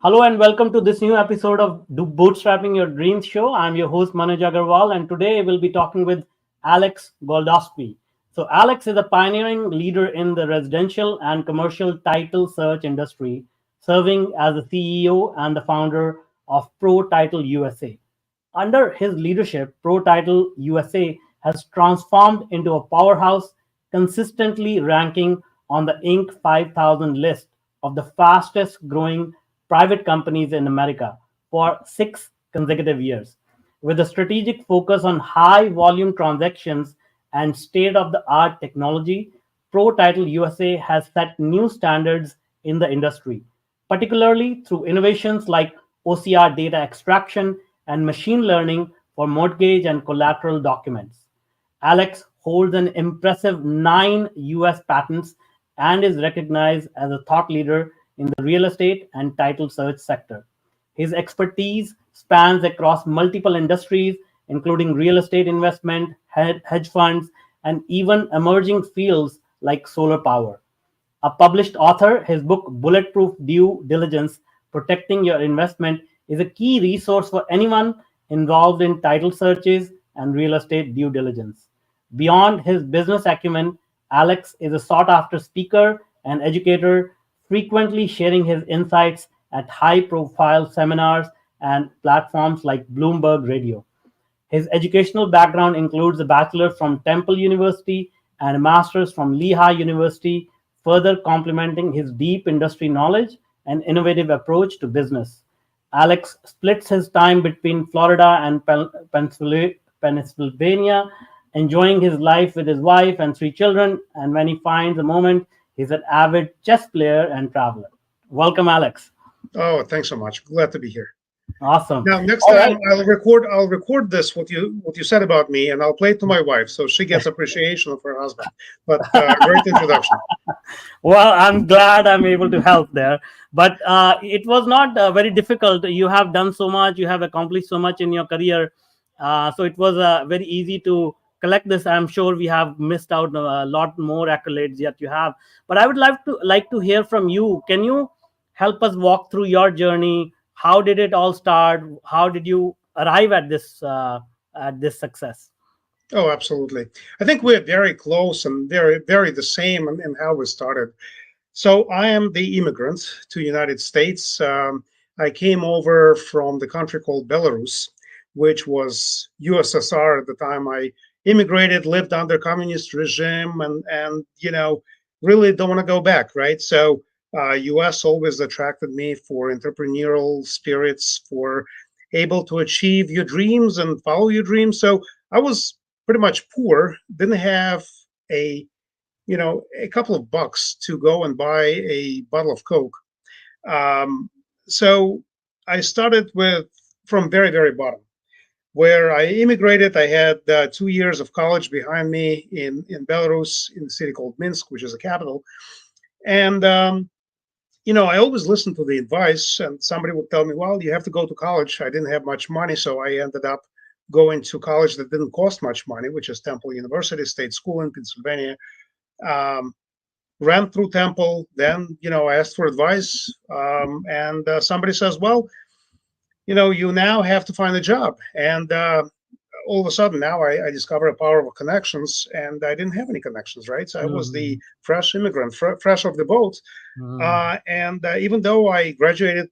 Hello and welcome to this new episode of Do Bootstrapping Your Dreams show. I'm your host Manoj Agarwal, and today we'll be talking with Alex Goldovsky. So Alex is a pioneering leader in the residential and commercial title search industry, serving as the CEO and the founder of ProTitleUSA. Under his leadership, ProTitleUSA has transformed into a powerhouse, consistently ranking on the Inc. 5000 list of the fastest growing private companies in America for 6 consecutive years. With a strategic focus on high volume transactions and state of the art technology, ProTitleUSA has set new standards in the industry, particularly through innovations like OCR data extraction and machine learning for mortgage and collateral documents. Alex holds an impressive 9 US patents and is recognized as a thought leader in the real estate and title search sector. His expertise spans across multiple industries, including real estate investment, hedge funds, and even emerging fields like solar power. A published author, his book Bulletproof Due Diligence: Protecting Your Investment is a key resource for anyone involved in title searches and real estate due diligence. Beyond his business acumen, Alex is a sought after speaker and educator, frequently sharing his insights at high profile seminars and platforms like Bloomberg Radio. His educational background includes a bachelor's from Temple University and a master's from Lehigh University, further complementing his deep industry knowledge and innovative approach to business. Alex splits his time between Florida and Pennsylvania, enjoying his life with his wife and 3 children. And when he finds a moment, he's an avid chess player and traveler. Welcome, Alex. Oh, thanks so much. Glad to be here. Awesome. Now, next All time right. I'll record this what you said about me, and I'll play it to my wife so she gets appreciation of her husband. But great introduction. Well, I'm glad I'm able to help there. But it was not very difficult. You have done so much, you have accomplished so much in your career. So it was very easy to collect this. I'm sure we have missed out a lot more accolades yet you have. But I would like to hear from you. Can you help us walk through your journey? How did it all start? How did you arrive at this success? Oh, absolutely. I think we're very close and very the same in how we started. So I am the immigrant to United States. I came over from the country called Belarus, which was USSR at the time. I immigrated, lived under communist regime, and really don't want to go back, right? So US always attracted me for entrepreneurial spirits, for able to achieve your dreams and follow your dreams. So I was pretty much poor, didn't have a a couple of bucks to go and buy a bottle of Coke. So I started with from very bottom. Where I immigrated, I had 2 years of college behind me in Belarus, in the city called Minsk, which is the capital. And I always listened to the advice, and somebody would tell me, "Well, you have to go to college." I didn't have much money, so I ended up going to college that didn't cost much money, which is Temple University, state school in Pennsylvania. Um, Ran through Temple, then I asked for advice, and somebody says, "Well, you now have to find a job." And all of a sudden, now I discover a power of connections, and I didn't have any connections, right? So I was the Mhm. fresh immigrant, fresh off the boat. Mhm. And even though I graduated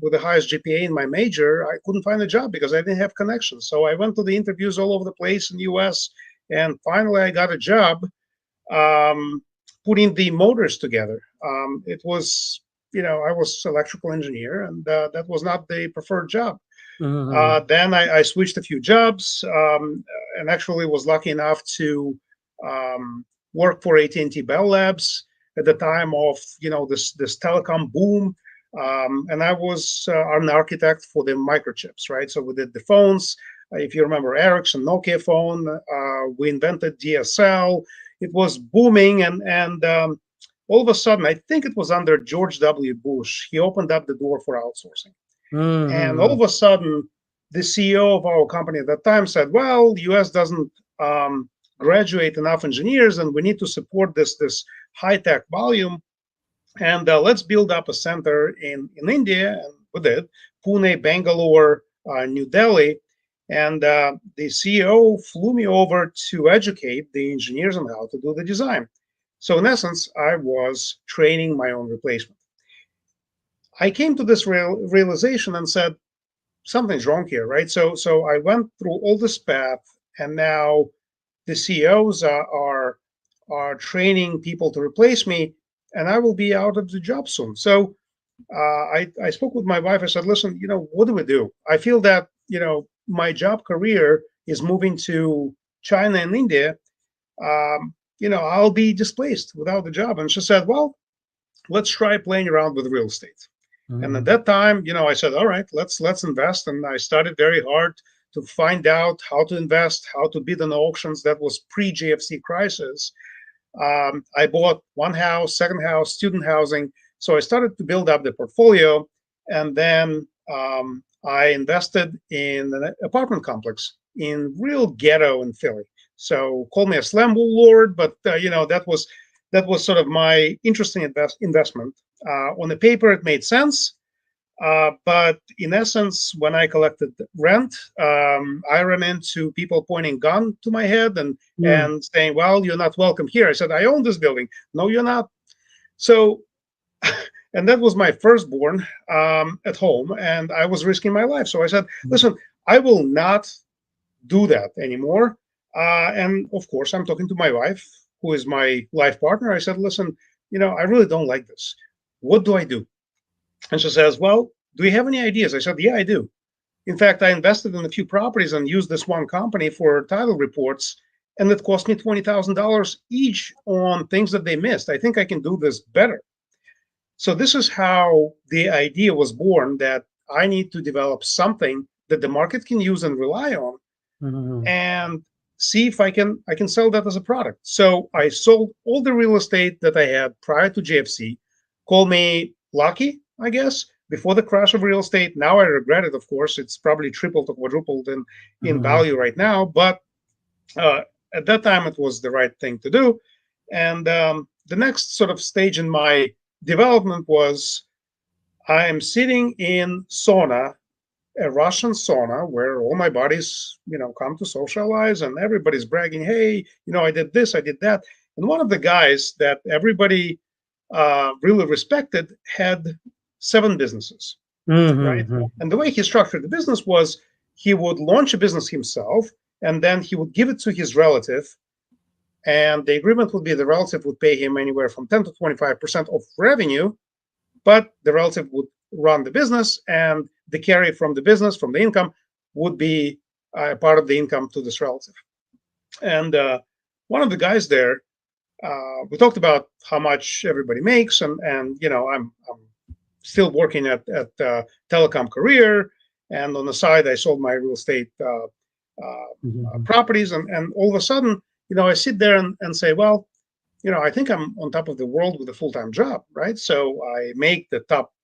with the highest GPA in my major, I couldn't find a job because I didn't have connections. So I went to the interviews all over the place in the US, and finally I got a job um, putting the motors together. It was, I was electrical engineer, and that was not the preferred job. Mhm. Then I switched a few jobs, and actually was lucky enough to work for AT&T Bell Labs at the time of this telecom boom. And I was an architect for the microchips, right? So we did the phones. If you remember Ericsson, Nokia phone, we invented DSL. It was booming, and all of a sudden, I think it was under George W. Bush, he opened up the door for outsourcing. And all Mhm. of a sudden, the CEO of our company at that time said, "Well, the U.S. doesn't graduate enough engineers, and we need to support this high tech volume. and let's build up a center in India. And we did Pune, Bangalore, New Delhi. And the CEO flew me over to educate the engineers on how to do the design. So, in essence, I was training my own replacement. I came to this realization and said, something's wrong here, right? So I went through all this path, and now the CEOs are training people to replace me, and I will be out of the job soon. So I spoke with my wife. I said, listen, what do we do? I feel that my job career is moving to China and India. I'll be displaced without the job. And she said, well, let's try playing around with real estate. And at Mhm. that time, I said, all right, let's invest. And I started very hard to find out how to invest, how to bid on auctions. That was pre-GFC crisis. I bought one house, second house, student housing. So I started to build up the portfolio, and then I invested in an apartment complex in real ghetto in Philly. So call me a slumlord, lord, but that was sort of my interesting investment. On the paper, it made sense. But in essence, when I collected rent, I ran into people pointing gun to my head Mm. and saying, "Well, you're not welcome here." I said, "I own this building." No, you're not. So, and that was my firstborn at home, and I was risking my life. So I said, "Listen, I will not do that anymore." And of course, I'm talking to my wife, who is my life partner. I said, "Listen, I really don't like this. What do I do?" And she says, well, do you have any ideas? I said, yeah, I do. In fact, I invested in a few properties and used this one company for title reports, and it cost me $20,000 each on things that they missed. I think I can do this better. So, this is how the idea was born, that I need to develop something that the market can use and rely on, Mhm. and see if I can sell that as a product. So I sold all the real estate that I had prior to GFC. Call me lucky, I guess, before the crash of real estate. Now I regret it, of course. It's probably tripled or quadrupled in Mhm. value right now. But uh, at that time, it was the right thing to do. And the next sort of stage in my development was I am sitting in sauna, a Russian sauna, where all my buddies, come to socialize, and everybody's bragging, hey, I did this, I did that. And one of the guys that everybody really respected had 7 businesses, right? Mhm. And the way he structured the business was he would launch a business himself, and then he would give it to his relative. And the agreement would be the relative would pay him anywhere from 10 to 25% of revenue, but the relative would run the business, and the carry from the business, from the income, would be part of the income to this relative. And one of the guys there, we talked about how much everybody makes, and I'm still working at telecom career, and on the side I sold my real estate Mhm. properties, and all of a sudden, I sit there and say, well, I think I'm on top of the world with a full-time job, right? So I make the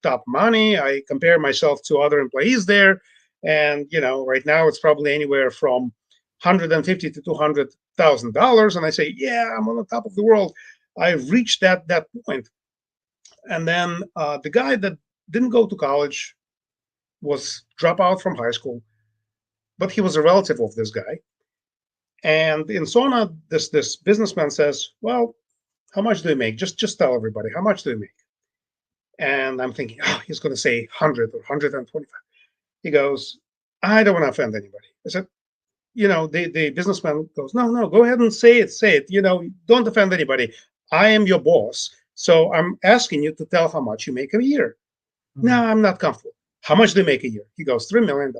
top money. I compare myself to other employees there, and right now it's probably anywhere from 150 to $200,000, and I say, yeah, I'm on the top of the world. I've reached that point. And then the guy that didn't go to college, was drop out from high school, but he was a relative of this guy. And in sauna, this businessman says, well, how much do you make? Just tell everybody, how much do you make? And I'm thinking, oh, he's going to say 100 or 125. He goes, I don't want to offend anybody. I said, the businessman goes, no, no, go ahead and say it. Don't offend anybody. I am your boss. So I'm asking you to tell how much you make a year. No, Mhm. I'm not comfortable. How much do you make a year? He goes, $3 million.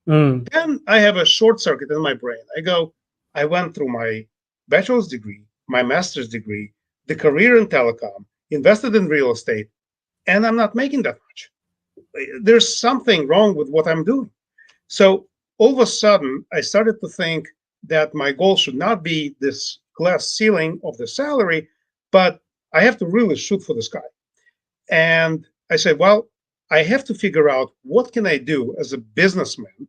Mm. Then I have a short circuit in my brain. I go, I went through my bachelor's degree, my master's degree, the career in telecom, invested in real estate, and I'm not making that much. There's something wrong with what I'm doing. So all of a sudden, I started to think that my goal should not be this glass ceiling of the salary, but I have to really shoot for the sky. And I said, well, I have to figure out what can I do as a businessman,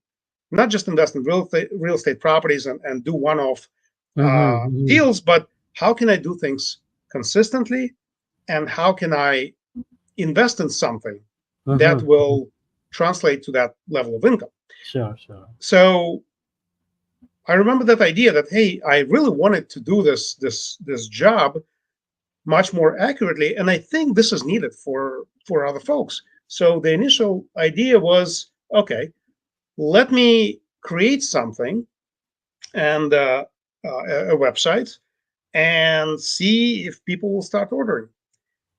not just invest in real estate properties and do one-off Mhm. Mhm. deals, but how can I do things consistently and how can I invest in something that Mm-hmm. will translate to that level of income. Sure, sure. So I remember that idea that, hey, I really wanted to do this job much more accurately, and I think this is needed for other folks. So the initial idea was, okay, let me create something and a website and see if people will start ordering.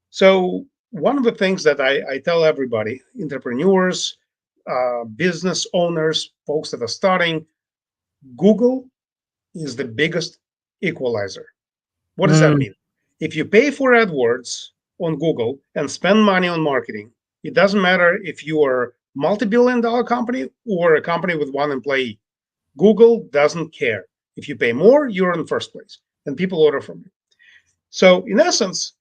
So one of the things that I tell everybody, entrepreneurs, business owners, folks that are starting, Google is the biggest equalizer. What does that Mm, mean? If you pay for AdWords on Google and spend money on marketing, it doesn't matter if you are a multi-billion dollar company or a company with one employee. Google doesn't care. If you pay more, you're in first place and people order from you. So in essence,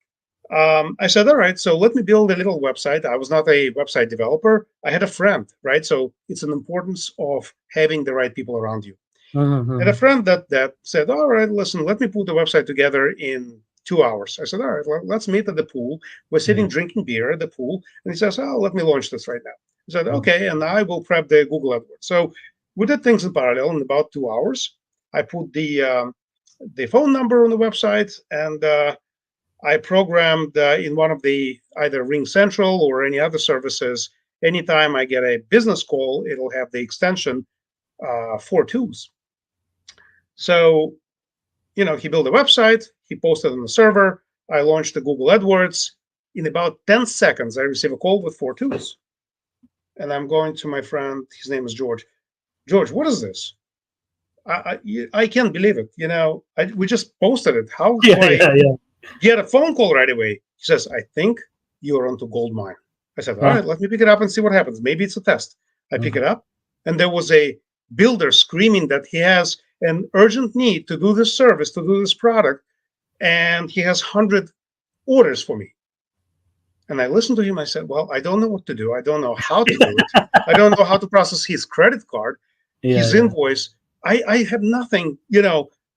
I said, all right, so let me build a little website. I was not a website developer. I had a friend, right? So it's an importance of having the right people around you. And a mm-hmm. friend that said, all right, listen, let me put the website together in 2 hours. I said, all right, let's meet at the pool. We're Yeah. sitting drinking beer at the pool. And he says, oh, let me launch this right now. I said, Mhm. okay, and I will prep the Google AdWords. So we did things in parallel in about 2 hours. I put the phone number on the website, and I programmed in one of the either Ring Central or any other services. Anytime I get a business call, it'll have the extension 42s. So, he built a website, he posted on the server. I launched the Google AdWords. In about 10 seconds, I receive a call with 4 twos. And I'm going to my friend, his name is George. George, what is this? I can't believe it. We just posted it. How Yeah, do I yeah, yeah. get a phone call right away? He says, I think you're onto gold mine. I said, all Huh. right, let me pick it up and see what happens. Maybe it's a test. I pick Mhm. it up, and there was a builder screaming that he has an urgent need to do this service, to do this product, and he has 100 orders for me. And I listened to him. I said, well, I don't know what to do. I don't know how to do it. I don't know how to process his credit card, Yeah, his yeah. invoice. I have nothing,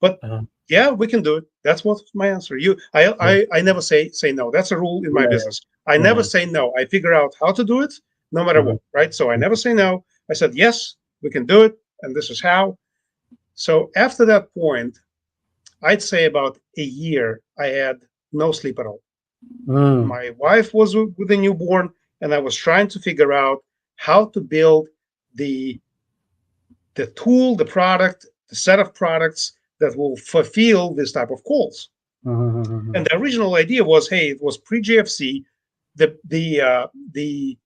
but Uh, yeah, we can do it. That's what my answer. yeah, I never say no. That's a rule in my yeah, business. I never yeah. say no. I figure out how to do it no matter Mhm. what, right? So I never say no. I said, yes, we can do it. And this is how. So after that point, I'd say about a year, I had no sleep at all. Mm, My wife was with a newborn, and I was trying to figure out how to build the the tool, the product, the set of products that will fulfill this type of calls. mhm, mhm, And the original idea was, hey, it was pre-GFC. The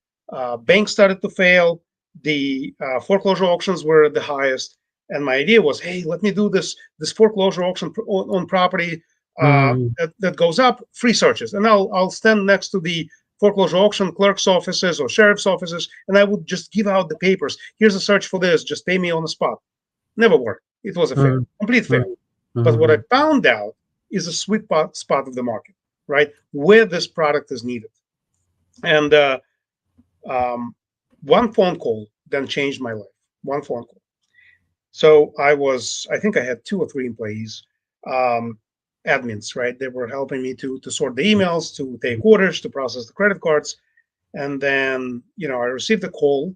bank started to fail. The foreclosure auctions were the highest, and my idea was, hey, let me do this foreclosure auction on property mhm. that goes up, free searches, and I'll stand next to the foreclosure auction clerk's offices or sheriff's offices, and I would just give out the papers. Here's a search for this. Just pay me on the spot. Never worked. It was a fail, Mhm, complete fail. mhm, But what I mhm, found out is a sweet spot of the market, right? Where this product is needed. And um, one phone call then changed my life. One phone call. So I think I had 2 or 3 employees, um, admins, right? They were helping me to sort the emails, to take orders, to process the credit cards. And then, I received a call,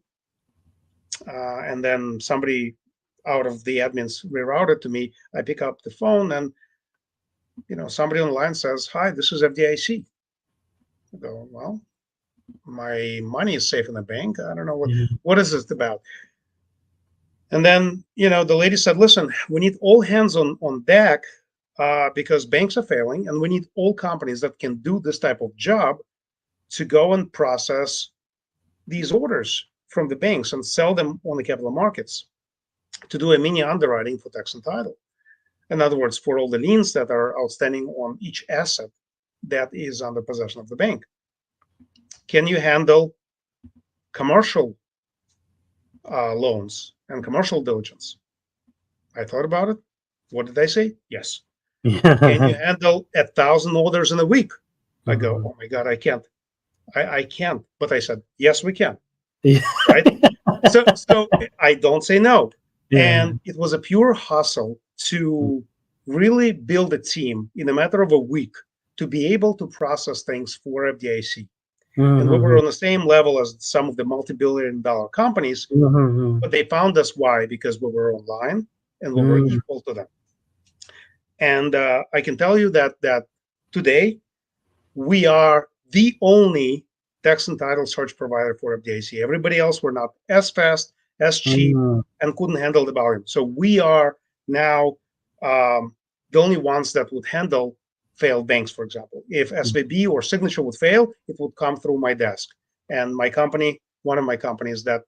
and then somebody out of the admins rerouted to me. I pick up the phone, and somebody on the line says, "Hi, this is FDIC." I go, "Well, my money is safe in the bank. I don't know mhm, what is this about." And then, the lady said, "Listen, we need all hands on deck, because banks are failing, and we need all companies that can do this type of job to go and process these orders from the banks and sell them on the capital markets to do a mini underwriting for tax and title. In other words, for all the liens that are outstanding on each asset that is under possession of the bank. Can you handle commercial loans and commercial diligence?" I thought about it. What did I say? Yes. Can you Yeah. handle 1,000 orders in a week? I go, Mhm. oh my God, I can't. I can't. But I said, yes, we can. Yeah. Right. So I don't say no. Yeah. And it was a pure hustle to really build a team in a matter of a week to be able to process things for FDIC. And we were Mm-hmm. on the same level as some of the multi-billion dollar companies, Mm-hmm. but they found us. Why? Because we were online and we were Mm-hmm. equal to them. And I can tell you that today we are the only tax and title search provider for FDIC. Everybody else were not as fast, as cheap, Mm-hmm. and couldn't handle the volume. So we are now the only ones that would handle failed banks, for example. If SVB or Signature would fail, it would come through my desk. And my company, one of my companies that,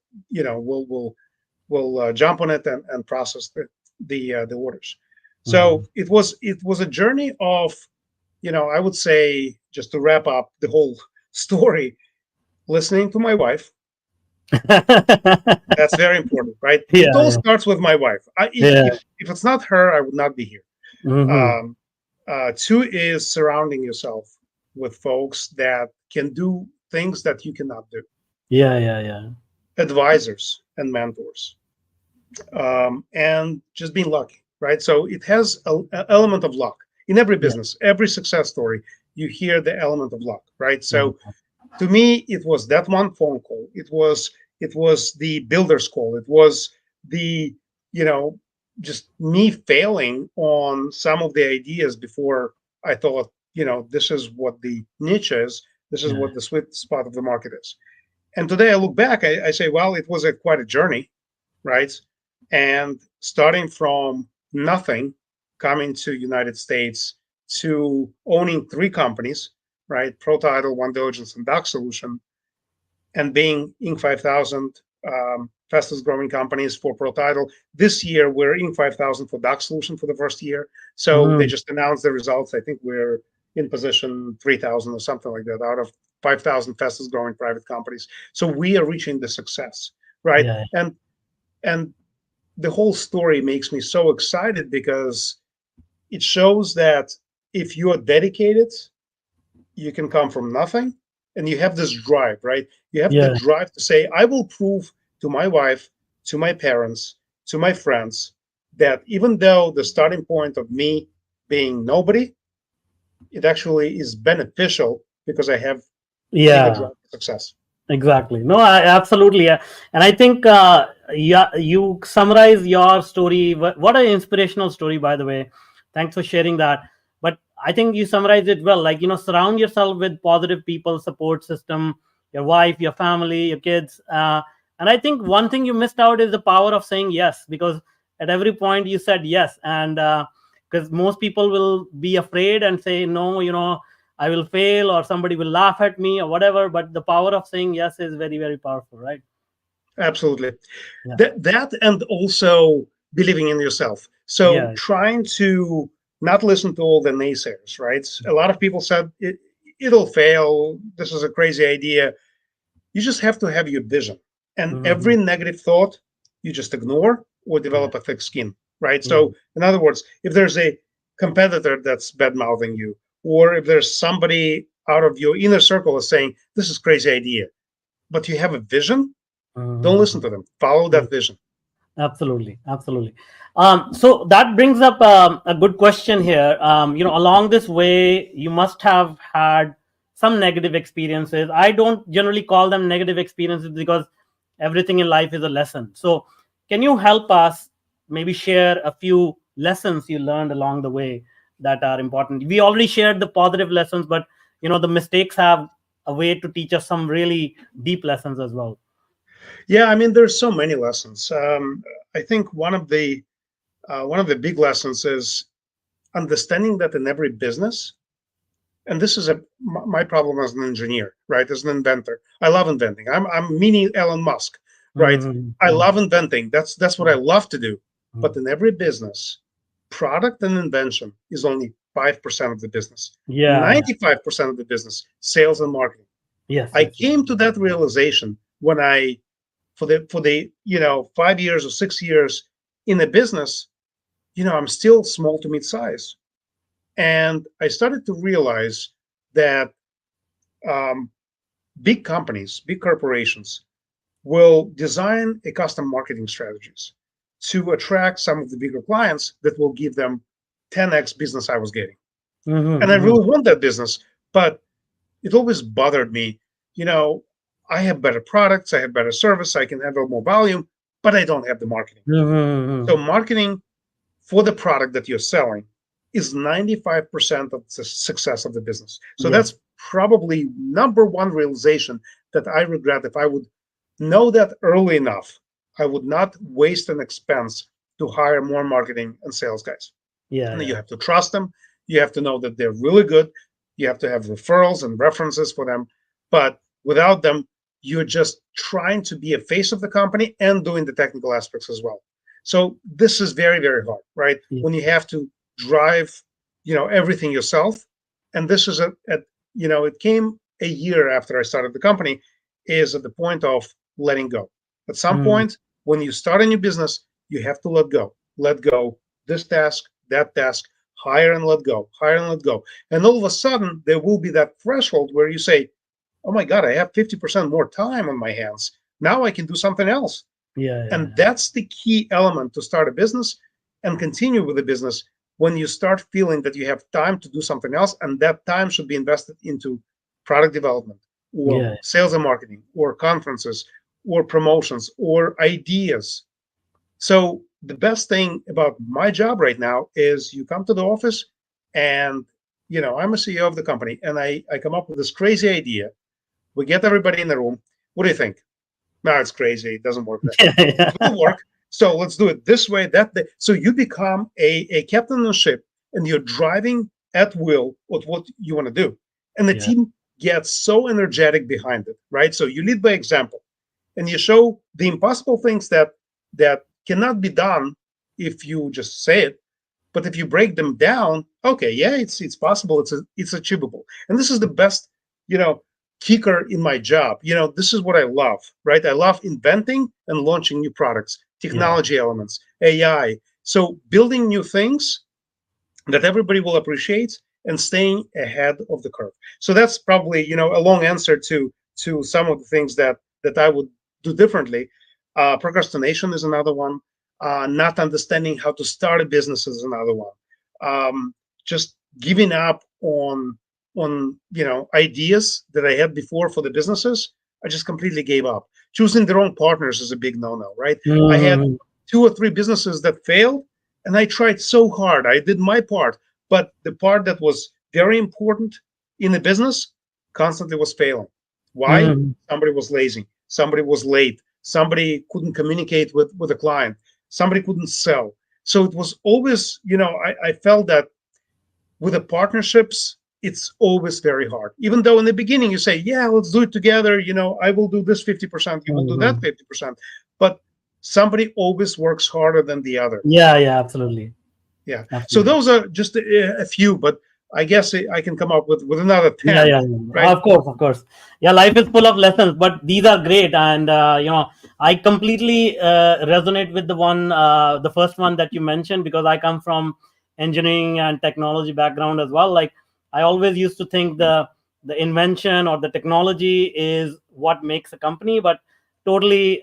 will jump on it and process the orders. Mm-hmm. So it was a journey of, I would say, just to wrap up the whole story, listening to my wife. That's very important, right? It Yeah, all yeah, starts with my wife. If yeah. if if it's not her, I would not be here. Mm-hmm. Um, Two is surrounding yourself with folks that can do things that you cannot do. Yeah, yeah, yeah. Advisors and mentors, and just being lucky, right? So it has an element of luck in every Yeah. business, every success story. You hear the element of luck, right? So Mhm. to me, it was that one phone call. It was the builder's call. It was the you know just me failing on some of the ideas before I thought, this is what the niche is. This is Yeah. what the sweet spot of the market is. And today I look back, I say, well, it was quite a journey, right? And starting from nothing, coming to United States to owning three companies, right? ProTitle, One Diligence, and Doc Solution, and being Inc. 5000, fastest growing companies for ProTitle. This year, we're Inc. 5000 for Doc Solution for the first year. So they Mhm. just announced the results. I think we're in position 3000 or something like that out of 5000 fastest growing private companies. So we are reaching the success, right? Yeah. And the whole story makes me so excited because it shows that if you are dedicated, you can come from nothing, and you have this drive, right? You have the Yeah. drive to say, I will prove to my wife, to my parents, to my friends that even though the starting point of me being nobody, it actually is beneficial because I have a Yeah. drive for success. Exactly. No, absolutely. Yeah. And I think, yeah, you summarize your story. What an inspirational story, by the way. Thanks for sharing that. But I think you summarize it well. Like, surround yourself with positive people, support system, your wife, your family, your kids. And I think one thing you missed out is the power of saying yes, because at every point you said yes. And because most people will be afraid and say no, I will fail or somebody will laugh at me or whatever. But the power of saying yes is very, very powerful, right? Absolutely. Yeah. That and also believing in yourself. So Yeah. trying to not listen to all the naysayers, right? A lot of people said it'll fail. This is a crazy idea. You just have to have your vision. And Hmm. every negative thought you just ignore or Yeah. develop a thick skin, right? Yeah. So, in other words, if there's a competitor that's bad mouthing you, or if there's somebody out of your inner circle is saying, this is crazy idea, but you have a vision, don't listen Hmm. to them. Follow that vision. Absolutely, absolutely. So that brings up a good question here. Along this way, you must have had some negative experiences. I don't generally call them negative experiences because everything in life is a lesson. So, can you help us maybe share a few lessons you learned along the way that are important? We already shared the positive lessons, but the mistakes have a way to teach us some really deep lessons as well. Yeah, I mean, there's so many lessons. I think one of the big lessons is understanding that in every business, and this is my problem as an engineer, right? As an inventor, I love inventing. I'm mini Elon Musk, right? Mhm, I mhm, love inventing. That's what I love to do. But mhm. in every business, product and invention is only 5% of the business. Yeah, yeah. 95% of the business, sales and marketing. Yes, I yes, yes. came to that realization when for the 5 years or 6 years in the business, I'm still small to mid size, and I started to realize that um, big companies, big corporations will design a custom marketing strategies to attract some of the bigger clients that will give them 10x business I was getting. And I Mm-hmm. really want that business, but it always bothered me. You know, I have better products, I have better service, I can handle more volume, but I don't have the marketing. Mm-hmm. So marketing for the product that you're selling is 95% of the success of the business. So Yes. that's probably number one realization that I regret. If I would know that early enough, I would not waste an expense to hire more marketing and sales guys. Yeah. And you Yeah. have to trust them. You have to know that they're really good. You have to have referrals and references for them. But without them, you're just trying to be a face of the company and doing the technical aspects as well. So this is very, very hard, right? Yeah. When you have to drive, everything yourself. And this is it came a year after I started the company, is at the point of letting go. At some Mm. point, when you start a new business, you have to let go. Let go this task, that task, hire and let go, hire and let go. And all of a sudden, there will be that threshold where you say, oh my God, I have 50% more time on my hands. Now I can do something else. Yeah. And Yeah. that's the key element to start a business and continue with the business when you start feeling that you have time to do something else. And that time should be invested into product development or Yeah. sales and marketing or conferences or promotions or ideas. So the best thing about my job right now is you come to the office and I'm a CEO of the company and I come up with this crazy idea. We get everybody in the room. What do you think? No, it's crazy. It doesn't work that way. Yeah. It will work. So let's do it this way, that way. So you become a captain on the ship and you're driving at will with what you want to do. And the Yeah. team gets so energetic behind it, right? So you lead by example and you show the impossible things that cannot be done if you just say it. But if you break them down, okay, yeah, it's possible, it's achievable. And this is the best, you know, kicker in my job. This is what I love, right? I love inventing and launching new products, Yeah. technology elements, AI. So building new things that everybody will appreciate and staying ahead of the curve. So that's probably a long answer to some of the things that I would do differently. Procrastination is another one. Not understanding how to start a business is another one. Just giving up on ideas that I had before for the businesses. I just completely gave up. Choosing the wrong partners is a big no-no, right? I had Mm. 2 or 3 businesses that failed and I tried so hard. I did my part, but the part that was very important in the business constantly was failing. Why? Mm. Somebody was lazy. Somebody was late. Somebody couldn't communicate with a client. Somebody couldn't sell. So it was always, I felt that with the partnerships, it's always very hard. Even though in the beginning you say, yeah, let's do it together. I will do this 50%, you will do that Mm. 50%. But somebody always works harder than the other. Yeah. Yeah. Absolutely. Yeah. So Absolutely. those are just a few, but I guess I can come up with another Yeah, 10, yeah, yeah. right? Of course, of course. Yeah, life is full of lessons, but these are great, and I completely resonate with the first one that you mentioned, because I come from engineering and technology background as well. Like, I always used to think the invention or the technology is what makes a company, but totally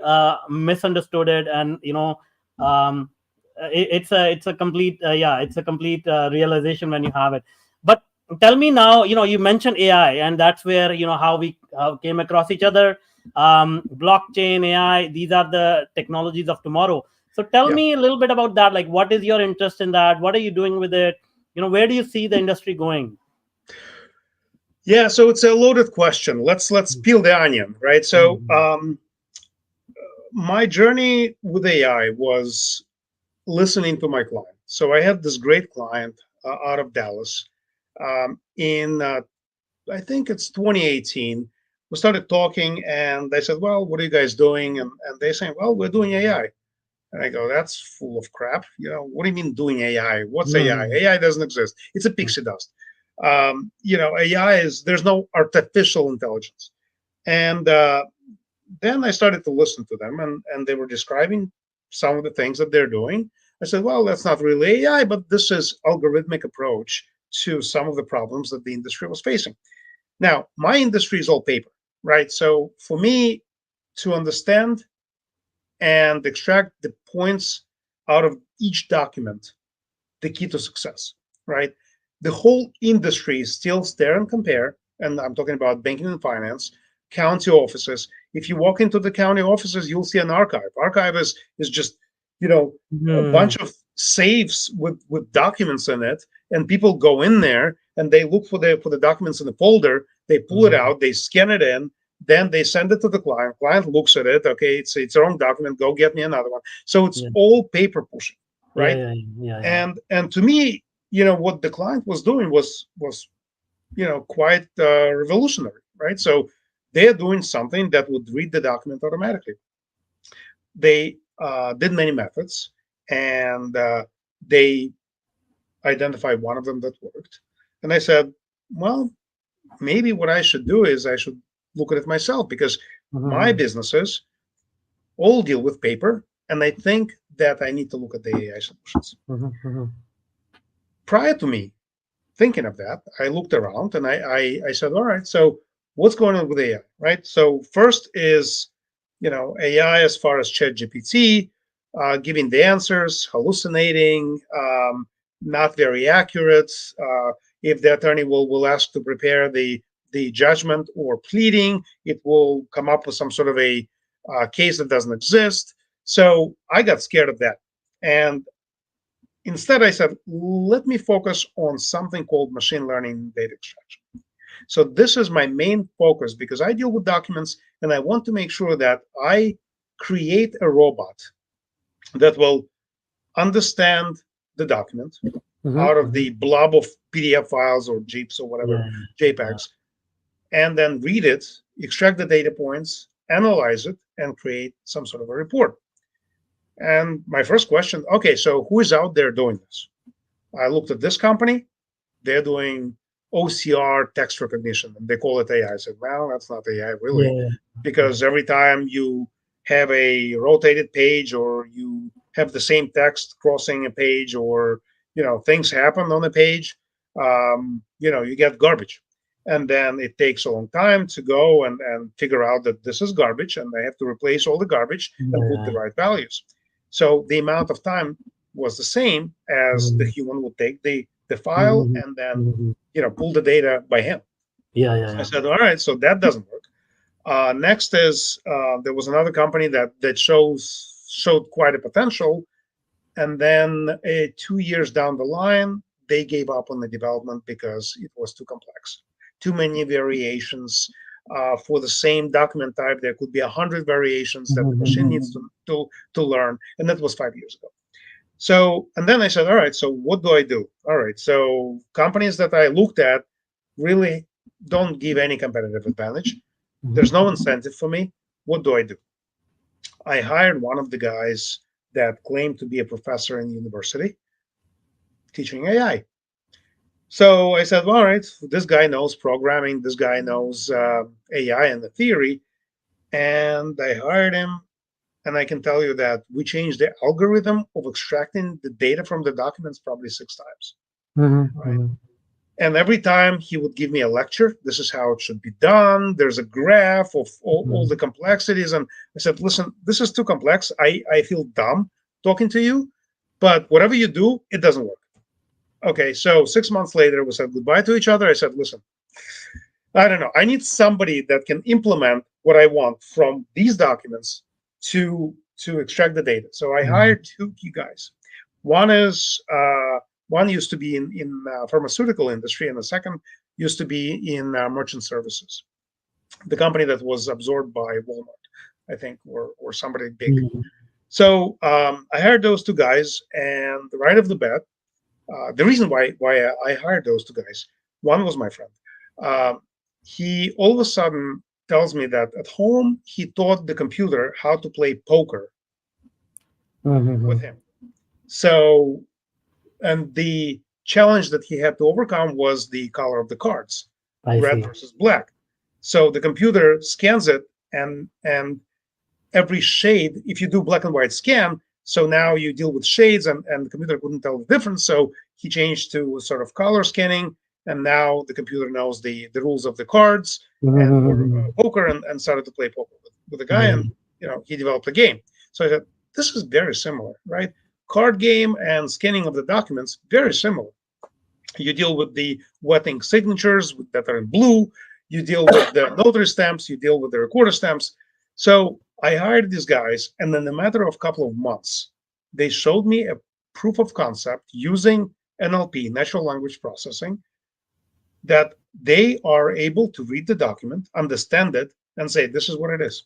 misunderstood it, and um, it's a complete it's a complete realization when you have it. But tell me now, you mentioned AI, and that's where how we came across each other. Blockchain, AI, these are the technologies of tomorrow. So tell Yeah. me a little bit about that. Like, what is your interest in that? What are you doing with it? Where do you see the industry going? Yeah. So it's a loaded question. Let's peel the onion, right? So Mhm. my journey with AI was listening to my client. So I had this great client out of Dallas. In I think it's 2018. We started talking, and they said, "Well, what are you guys doing?" And they saying, "Well, we're doing AI." And I go, "That's full of crap. What do you mean doing AI? What's AI? Mhm. AI doesn't exist. It's a pixie dust. AI is there's no artificial intelligence." And then I started to listen to them, and they were describing some of the things that they're doing. I said, well, that's not really AI, but this is algorithmic approach to some of the problems that the industry was facing. Now, my industry is all paper, right? So for me to understand and extract the points out of each document, the key to success, right? the whole industry is still stare and compare, and I'm talking about banking and finance, county offices. If you walk into the county offices, you'll see an archive. Archive is just, a Hmm. bunch of safes with documents in it, and people go in there and they look for the documents in the folder. They pull it Hmm. out, they scan it in, then they send it to the client. Client looks at it. Okay, it's a wrong document. Go get me another one. So it's Yeah. all paper pushing, Yeah. right? Yeah. Yeah. Yeah. And to me, what the client was doing was quite revolutionary, right? So they're doing something that would read the document automatically. They did many methods, and they identified one of them that worked. And I said, well, maybe what I should do is I should look at it myself, because my Hmm. businesses all deal with paper, and I think that I need to look at the AI solutions. Hmm. Hmm. Prior to me thinking of that, I looked around and I said, all right, so what's going on with AI, right? So first is, AI as far as ChatGPT, giving the answers, hallucinating, not very accurate. If the attorney will ask to prepare the judgment or pleading, it will come up with some sort of a case that doesn't exist. So I got scared of that. And instead, I said, let me focus on something called machine learning data extraction. So this is my main focus, because I deal with documents and I want to make sure that I create a robot that will understand the document Hmm. out of Hmm. the blob of PDF files or JPEGs or whatever, Yeah. Yeah. JPEGs, and then read it, extract the data points, analyze it, and create some sort of a report. And my first question, okay, so who is out there doing this? I looked at this company. They're doing OCR text recognition, and they call it AI. I said, well, that's not AI really, Yeah. because every time you have a rotated page, or you have the same text crossing a page, or things happen on a page, you get garbage. And then it takes a long time to go and figure out that this is garbage, and they have to replace all the garbage and put the Yeah. right values. So the amount of time was the same as the Mhm. human would take the file Mhm. and then Mhm. pull the data by hand. Yeah, yeah, I yeah. said, all right, so that doesn't work. Next is, there was another company that showed quite a potential, and then 2 years down the line, they gave up on the development because it was too complex, too many variations. For the same document type, there could be 100 variations that the Mhm. machine Mhm. needs to learn, and that was 5 years ago. So, and then I said, all right, so what do I do? All right, so companies that I looked at really don't give any competitive advantage. There's Mhm. no incentive for me. What do I do? I hired one of the guys that claimed to be a professor in university teaching AI. So I said, well, all right, this guy knows programming, this guy knows AI and the theory, and I hired him. And I can tell you that we changed the algorithm of extracting the data from the documents probably 6 times. Mhm. Right. Mhm. And every time he would give me a lecture, this is how it should be done. There's a graph of all Mhm. the complexities. And I said, listen, this is too complex. I feel dumb talking to you, but whatever you do, it doesn't work. Okay, so 6 months later, we said goodbye to each other. I said, listen, I don't know. I need somebody that can implement what I want from these documents to extract the data. So I Mhm. hired two key guys. One is one used to be in pharmaceutical industry, and the second used to be in merchant services, the company that was absorbed by Walmart, I think, or somebody big. Mhm. So I hired those two guys, and right off the bat, the reason why I hired those two guys, one was my friend. Um, he all of a sudden tells me that at home he taught the computer how to play poker with Mhm. him. So, and the challenge that he had to overcome was the color of the cards, I red see. versus black. So the computer scans it, and every shade, if you do black and white scan, so now you deal with shades, and the computer couldn't tell the difference. So he changed to sort of color scanning, and now the computer knows the rules of the cards and or Mhm. poker, and started to play poker with a guy, Yeah. and he developed a game. So I said, this is very similar, right? Card game and scanning of the documents, very similar. You deal with the wet ink signatures that are in blue. You deal with the notary stamps. You deal with the recorder stamps. So I hired these guys, and in a matter of a couple of months, they showed me a proof of concept using NLP, natural language processing, that they are able to read the document, understand it, and say, this is what it is.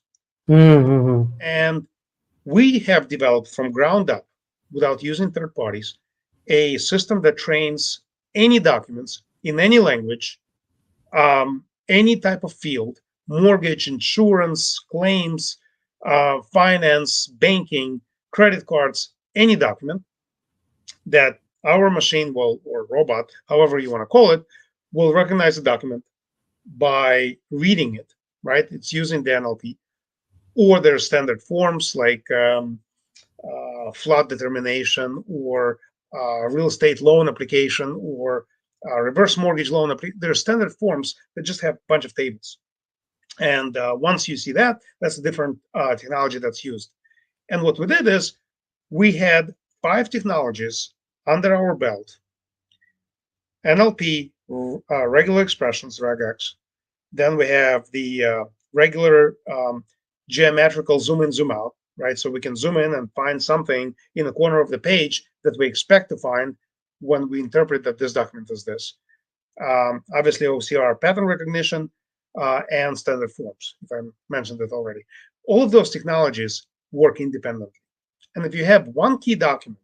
Mm-hmm. And we have developed from ground up, without using third parties, a system that trains any documents in any language, any type of field, mortgage, insurance, claims, finance, banking, credit cards, any document that our machine will, or robot, however you want to call it, will recognize the document by reading it, right? It's using the NLP, or their standard forms like flood determination, or real estate loan application, or reverse mortgage loan. There are standard forms that just have a bunch of tables. And once you see that, that's a different technology that's used. And what we did is we had 5 technologies under our belt: NLP, regular expressions, regex. Then we have the regular geometrical zoom in, zoom out, right? So we can zoom in and find something in the corner of the page that we expect to find when we interpret that this document is this. Obviously, OCR pattern recognition and standard forms, if I mentioned it already. All of those technologies work independently. And if you have one key document,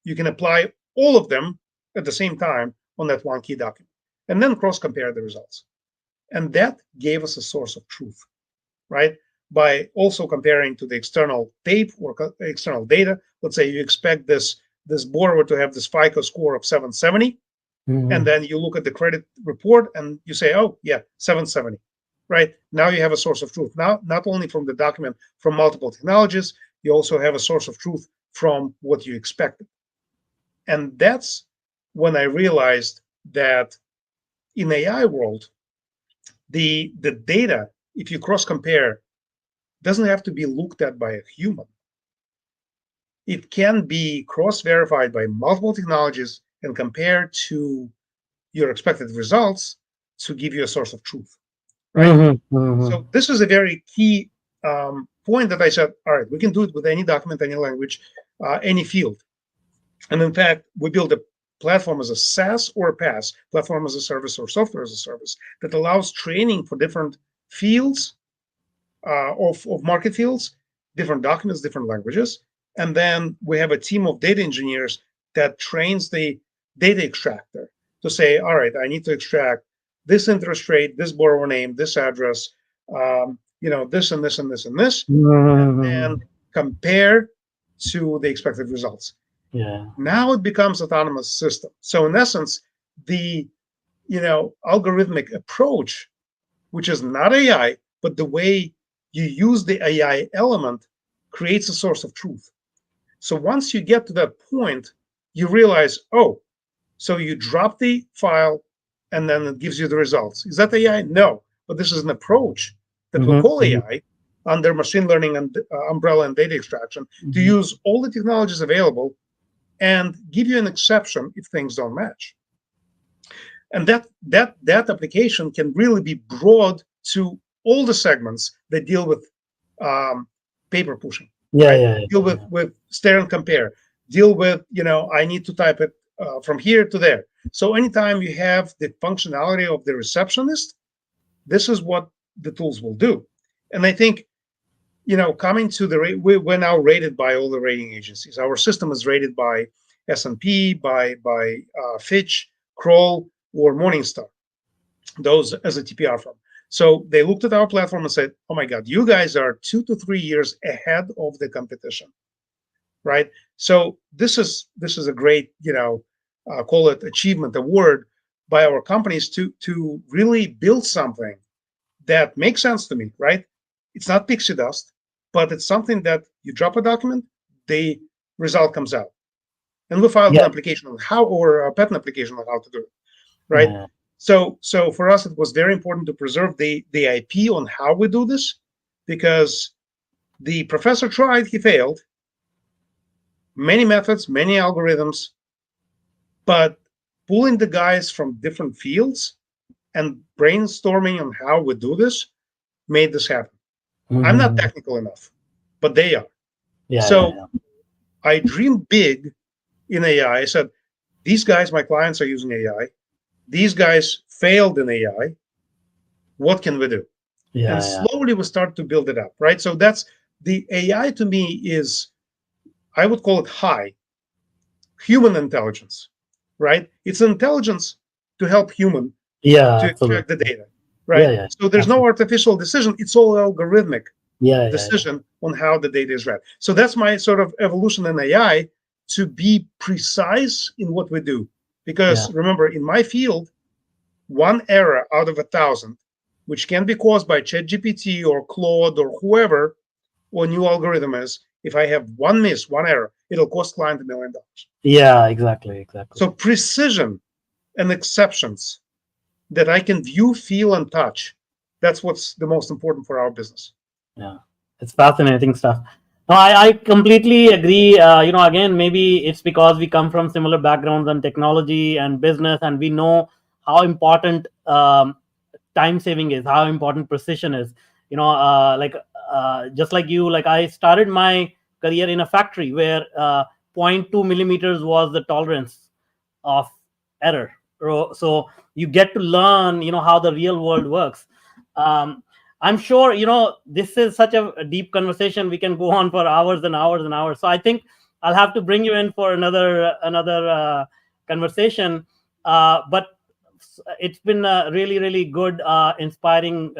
you can apply all of them at the same time on that one key document, and then cross compare the results. And that gave us a source of truth, right? By also comparing to the external tape or external data. Let's say you expect this borrower to have this FICO score of 770, and then you look at the credit report and you say, oh yeah, 770, right? Now you have a source of truth. Now, not only from the document from multiple technologies, you also have a source of truth from what you expected. And that's when I realized that in AI world, the data, if you cross compare, doesn't have to be looked at by a human. It can be cross verified by multiple technologies and compared to your expected results to give you a source of truth, right? So this is a very key point that I said, all right, we can do it with any document, any language, any field. And in fact, we build a platform as a SaaS or a PaaS, platform as a service or software as a service, that allows training for different fields of market fields, different documents, different languages. And then we have a team of data engineers that trains the data extractor to say, all right, I need to extract this interest rate, this borrower name, this address, this and this and this and this, and compare to the expected results. Yeah. Now it becomes autonomous system. So in essence, the algorithmic approach, which is not AI, but the way you use the AI element, creates a source of truth. So once you get to that point, you realize, oh, so you drop the file and then it gives you the results. Is that AI? No, but this is an approach that we call AI under machine learning and umbrella and data extraction to use all the technologies available and give you an exception if things don't match. And that application can really be broad to all the segments that deal with paper pushing. Yeah, right? yeah, Deal with stare and compare. Deal with, I need to type it from here to there. So anytime you have the functionality of the receptionist, this is what the tools will do. And I think, coming to we're now rated by all the rating agencies. Our system is rated by S&P, by Fitch, Kroll, or Morningstar, those as a TPR firm. So they looked at our platform and said, oh my God, you guys are 2 to 3 years ahead of the competition, right? So this is a great, call it achievement award by our companies to really build something that makes sense to me, right? It's not pixie dust, but it's something that you drop a document, the result comes out. And we filed an application on how, or a patent application on how to do it, right? Yeah. So for us, it was very important to preserve the IP on how we do this, because the professor tried, he failed. Many methods, many algorithms, but pulling the guys from different fields and brainstorming on how we do this made this happen. I'm not technical enough, but they are. So I dreamed big in AI. I said, these guys, my clients, are using AI. These guys failed in AI. What can we do? And slowly we start to build it up, right? So that's the AI to me is, I would call it high human intelligence, right? It's intelligence to help human to extract the data, right? So there's no artificial decision. It's all algorithmic decision on how the data is read. So that's my sort of evolution in AI, to be precise in what we do. Because remember, in my field, one error out of 1,000, which can be caused by ChatGPT or Claude or whoever, or new algorithm is, if I have one miss, one error, it'll cost client $1 million. Yeah, exactly. So precision and exceptions that I can view, feel, and touch, that's what's the most important for our business. Yeah, it's fascinating stuff. No, I completely agree. Again, maybe it's because we come from similar backgrounds on technology and business, and we know how important time saving is, how important precision is. Just like you, like I started my career in a factory where 0.2 millimeters was the tolerance of error. So you get to learn, how the real world works. I'm sure, this is such a deep conversation. We can go on for hours and hours and hours. So I think I'll have to bring you in for another conversation. But it's been a really, really good, inspiring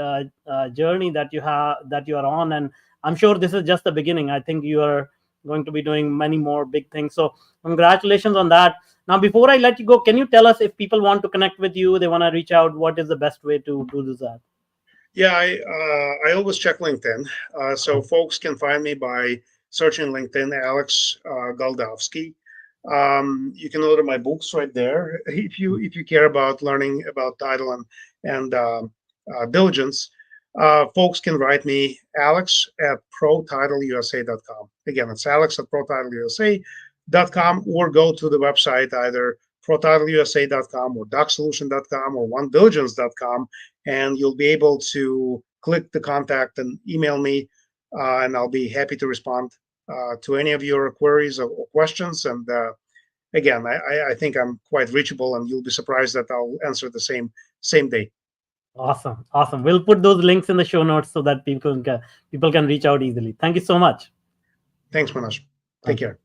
journey that you are on. And I'm sure this is just the beginning. I think you are going to be doing many more big things. So congratulations on that. Now, before I let you go, can you tell us, if people want to connect with you, they want to reach out, what is the best way to do that? Yeah, I always check LinkedIn. So folks can find me by searching LinkedIn, Alex Goldovsky. You can order my books right there if you care about learning about title and diligence. Folks can write me, alex@ProTitleUSA.com. Again, it's alex@ProTitleUSA.com, or go to the website, either ProTitleUSA.com or DocSolution.com or OneDiligence.com, and you'll be able to click the contact and email me, and I'll be happy to respond to any of your queries or questions. And again, I think I'm quite reachable, and you'll be surprised that I'll answer the same day. Awesome. We'll put those links in the show notes so that people can reach out easily. Thank you so much. Thanks, Manoj. Take care.